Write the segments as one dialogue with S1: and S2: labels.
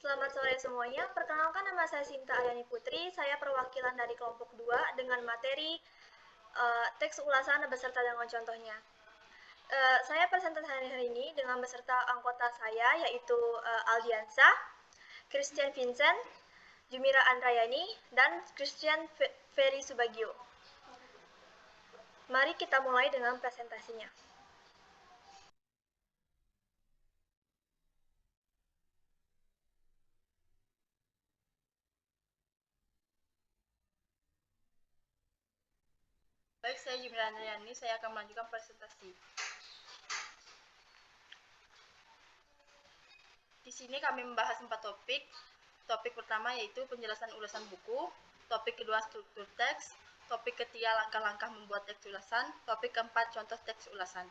S1: Selamat sore semuanya. Perkenalkan, nama saya Sinta Ayani Putri. Saya perwakilan dari kelompok 2 dengan materi teks ulasan beserta dengan contohnya. Saya presentasi hari ini dengan beserta anggota saya, yaitu Aldiansa, Christian Vincent, Jumira Andrayani, dan Christian Ferry Subagio. Mari kita mulai dengan presentasinya.
S2: Baik, saya Jumira Andrayani, saya akan melanjutkan presentasi. Di sini kami membahas 4 topik. Topik pertama yaitu penjelasan ulasan buku, topik kedua struktur teks, topik ketiga langkah-langkah membuat teks ulasan, topik keempat contoh teks ulasan.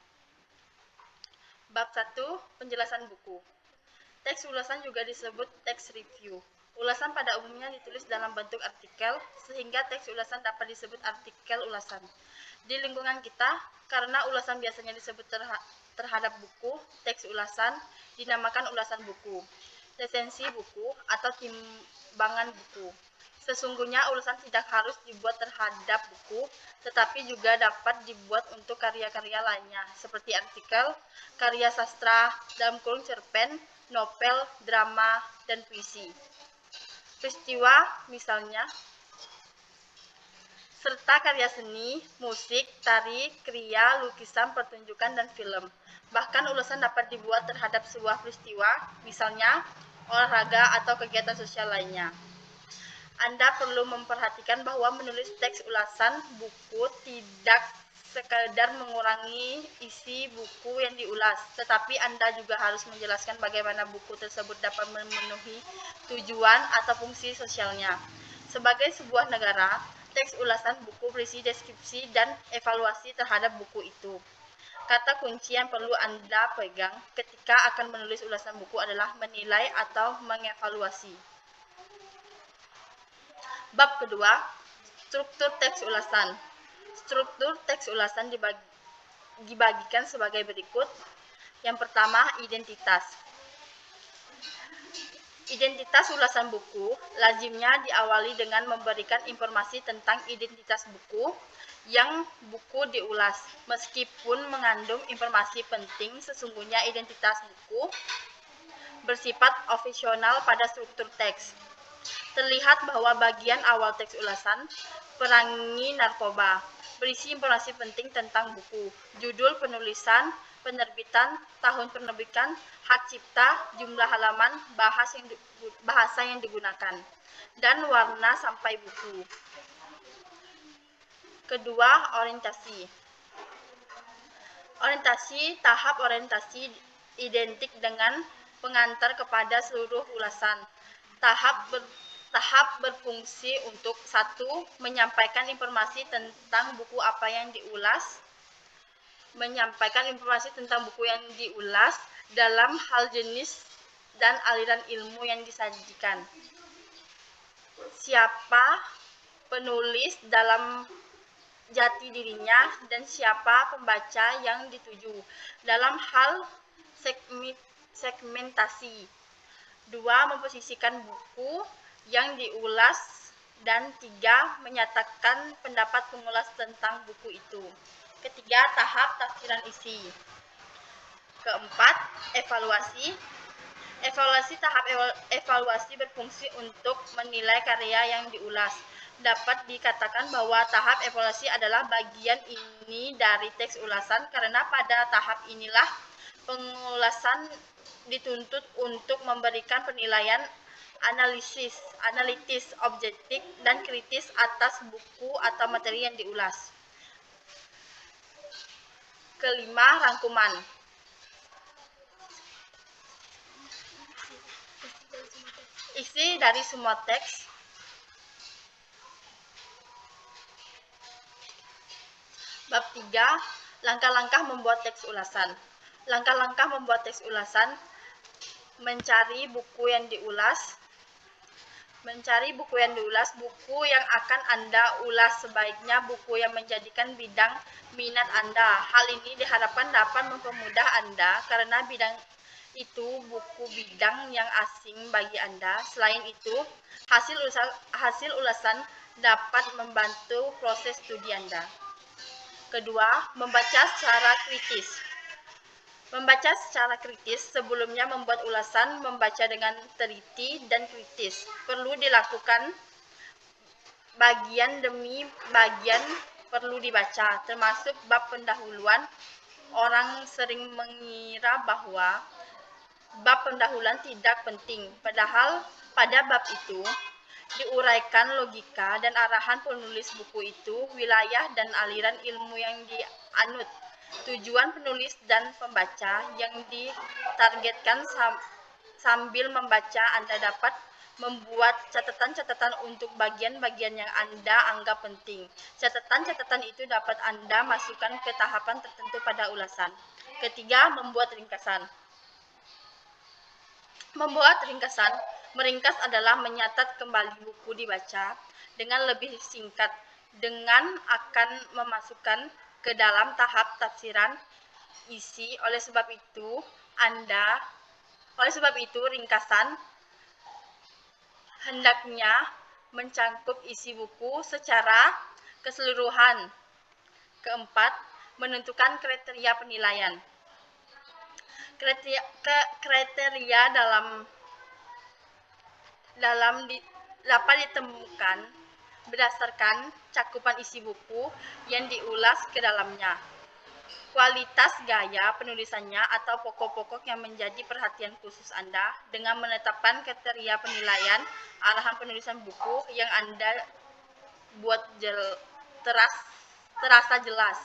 S2: Bab 1, penjelasan buku. Teks ulasan juga disebut teks review. Ulasan pada umumnya ditulis dalam bentuk artikel, sehingga teks ulasan dapat disebut artikel ulasan. Di lingkungan kita, karena ulasan biasanya disebut terhadap buku, teks ulasan dinamakan ulasan buku, resensi buku, atau timbangan buku. Sesungguhnya ulasan tidak harus dibuat terhadap buku, tetapi juga dapat dibuat untuk karya-karya lainnya, seperti artikel, karya sastra, dalam kurung cerpen, novel, drama, dan puisi. Peristiwa, misalnya, serta karya seni, musik, tari, kriya, lukisan, pertunjukan, dan film. Bahkan ulasan dapat dibuat terhadap sebuah peristiwa, misalnya olahraga atau kegiatan sosial lainnya. Anda perlu memperhatikan bahwa menulis teks ulasan buku tidak sekedar mengurangi isi buku yang diulas, tetapi Anda juga harus menjelaskan bagaimana buku tersebut dapat memenuhi tujuan atau fungsi sosialnya. Sebagai sebuah negara, teks ulasan buku berisi deskripsi dan evaluasi terhadap buku itu. Kata kunci yang perlu Anda pegang ketika akan menulis ulasan buku adalah menilai atau mengevaluasi. Bab kedua, struktur teks ulasan. Struktur teks ulasan dibagikan sebagai berikut. Yang pertama, identitas. Identitas ulasan buku lazimnya diawali dengan memberikan informasi tentang identitas buku yang buku diulas. Meskipun mengandung informasi penting, sesungguhnya identitas buku bersifat opsional pada struktur teks. Terlihat bahwa bagian awal teks ulasan, Perangi Narkoba, berisi informasi penting tentang buku, judul penulisan, penerbitan, tahun penerbitan, hak cipta, jumlah halaman, bahasa yang digunakan, dan warna sampai buku. Kedua, orientasi. Tahap orientasi identik dengan pengantar kepada seluruh ulasan. Tahap berfungsi untuk 1. Menyampaikan informasi tentang buku apa yang diulas. Menyampaikan informasi tentang buku yang diulas dalam hal jenis dan aliran ilmu yang disajikan. Siapa penulis dalam jati dirinya dan siapa pembaca yang dituju dalam hal segmentasi. 2. Memposisikan buku yang diulas, dan 3. Menyatakan pendapat pengulas tentang buku itu. Ketiga, tahap tafsiran isi. Keempat, evaluasi. Tahap evaluasi berfungsi untuk menilai karya yang diulas. Dapat dikatakan bahwa tahap evaluasi adalah bagian ini dari teks ulasan karena pada tahap inilah pengulasan dituntut untuk memberikan penilaian analitis, objektif, dan kritis atas buku atau materi yang diulas. Kelima, rangkuman. Isi dari semua teks. Bab 3, langkah-langkah membuat teks ulasan. Langkah-langkah membuat teks ulasan: mencari buku yang diulas. Buku yang akan Anda ulas sebaiknya buku yang menjadikan bidang minat Anda. Hal ini diharapkan dapat mempermudah Anda karena itu buku bidang yang asing bagi Anda. Selain itu, hasil ulasan dapat membantu proses studi Anda. Kedua, membaca secara kritis. Membaca secara kritis sebelumnya membuat ulasan, membaca dengan teliti dan kritis. Perlu dilakukan bagian demi bagian perlu dibaca, termasuk bab pendahuluan. Orang sering mengira bahwa bab pendahuluan tidak penting, padahal pada bab itu diuraikan logika dan arahan penulis buku itu, wilayah dan aliran ilmu yang dianut, tujuan penulis dan pembaca yang ditargetkan. Sambil membaca, Anda dapat membuat catatan-catatan untuk bagian-bagian yang Anda anggap penting. Catatan-catatan itu dapat Anda masukkan ke tahapan tertentu pada ulasan. Ketiga, membuat ringkasan. Membuat ringkasan, meringkas adalah menyatat kembali buku dibaca dengan lebih singkat dengan akan memasukkan ke dalam tahap tafsiran isi. Oleh sebab itu ringkasan hendaknya mencakup isi buku secara keseluruhan. Keempat, menentukan kriteria penilaian. Kriteria dapat ditemukan berdasarkan cakupan isi buku yang diulas ke dalamnya, kualitas gaya penulisannya atau pokok-pokok yang menjadi perhatian khusus Anda. Dengan menetapkan kriteria penilaian, arahan penulisan buku yang Anda buat terasa jelas.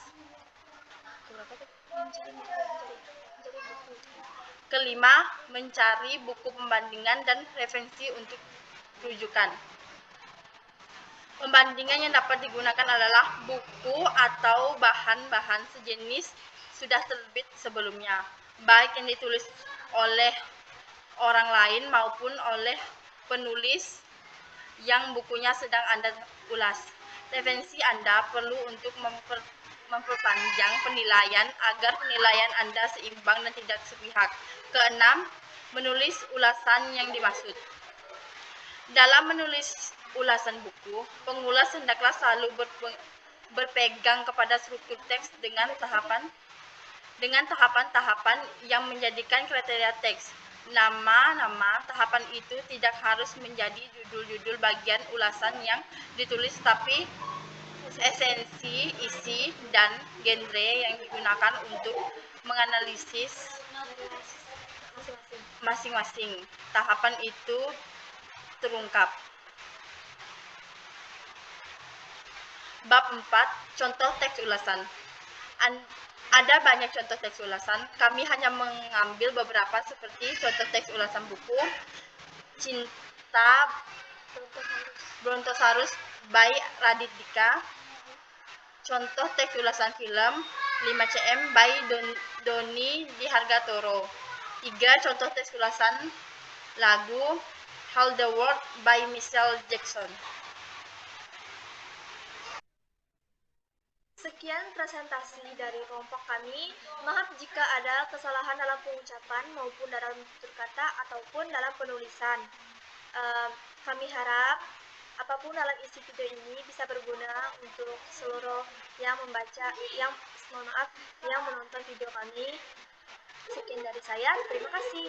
S2: Kelima, mencari buku pembandingan dan referensi untuk rujukan. Pembandingan yang dapat digunakan adalah buku atau bahan-bahan sejenis sudah terbit sebelumnya, baik yang ditulis oleh orang lain maupun oleh penulis yang bukunya sedang Anda ulas. Referensi Anda perlu untuk memperpanjang penilaian agar penilaian Anda seimbang dan tidak sepihak. Keenam, menulis ulasan yang dimaksud. Dalam menulis ulasan buku, pengulas hendaklah selalu berpegang kepada struktur teks dengan tahapan-tahapan yang menjadikan kriteria teks. Nama-nama tahapan itu tidak harus menjadi judul-judul bagian ulasan yang ditulis, tapi esensi, isi, dan genre yang digunakan untuk menganalisis masing-masing tahapan itu terungkap. Bab 4, contoh teks ulasan. Ada banyak contoh teks ulasan. Kami hanya mengambil beberapa seperti contoh teks ulasan buku Cinta Brontosaurus by Radit Dika, contoh teks ulasan film 5cm by Doni Dihargatoro. 3, contoh teks ulasan lagu How the World by Michael Jackson.
S1: Sekian presentasi dari kelompok kami. Maaf jika ada kesalahan dalam pengucapan maupun dalam tutur kata ataupun dalam penulisan. Kami harap apapun dalam isi video ini bisa berguna untuk seluruh yang menonton video kami. Sekian dari saya, terima kasih.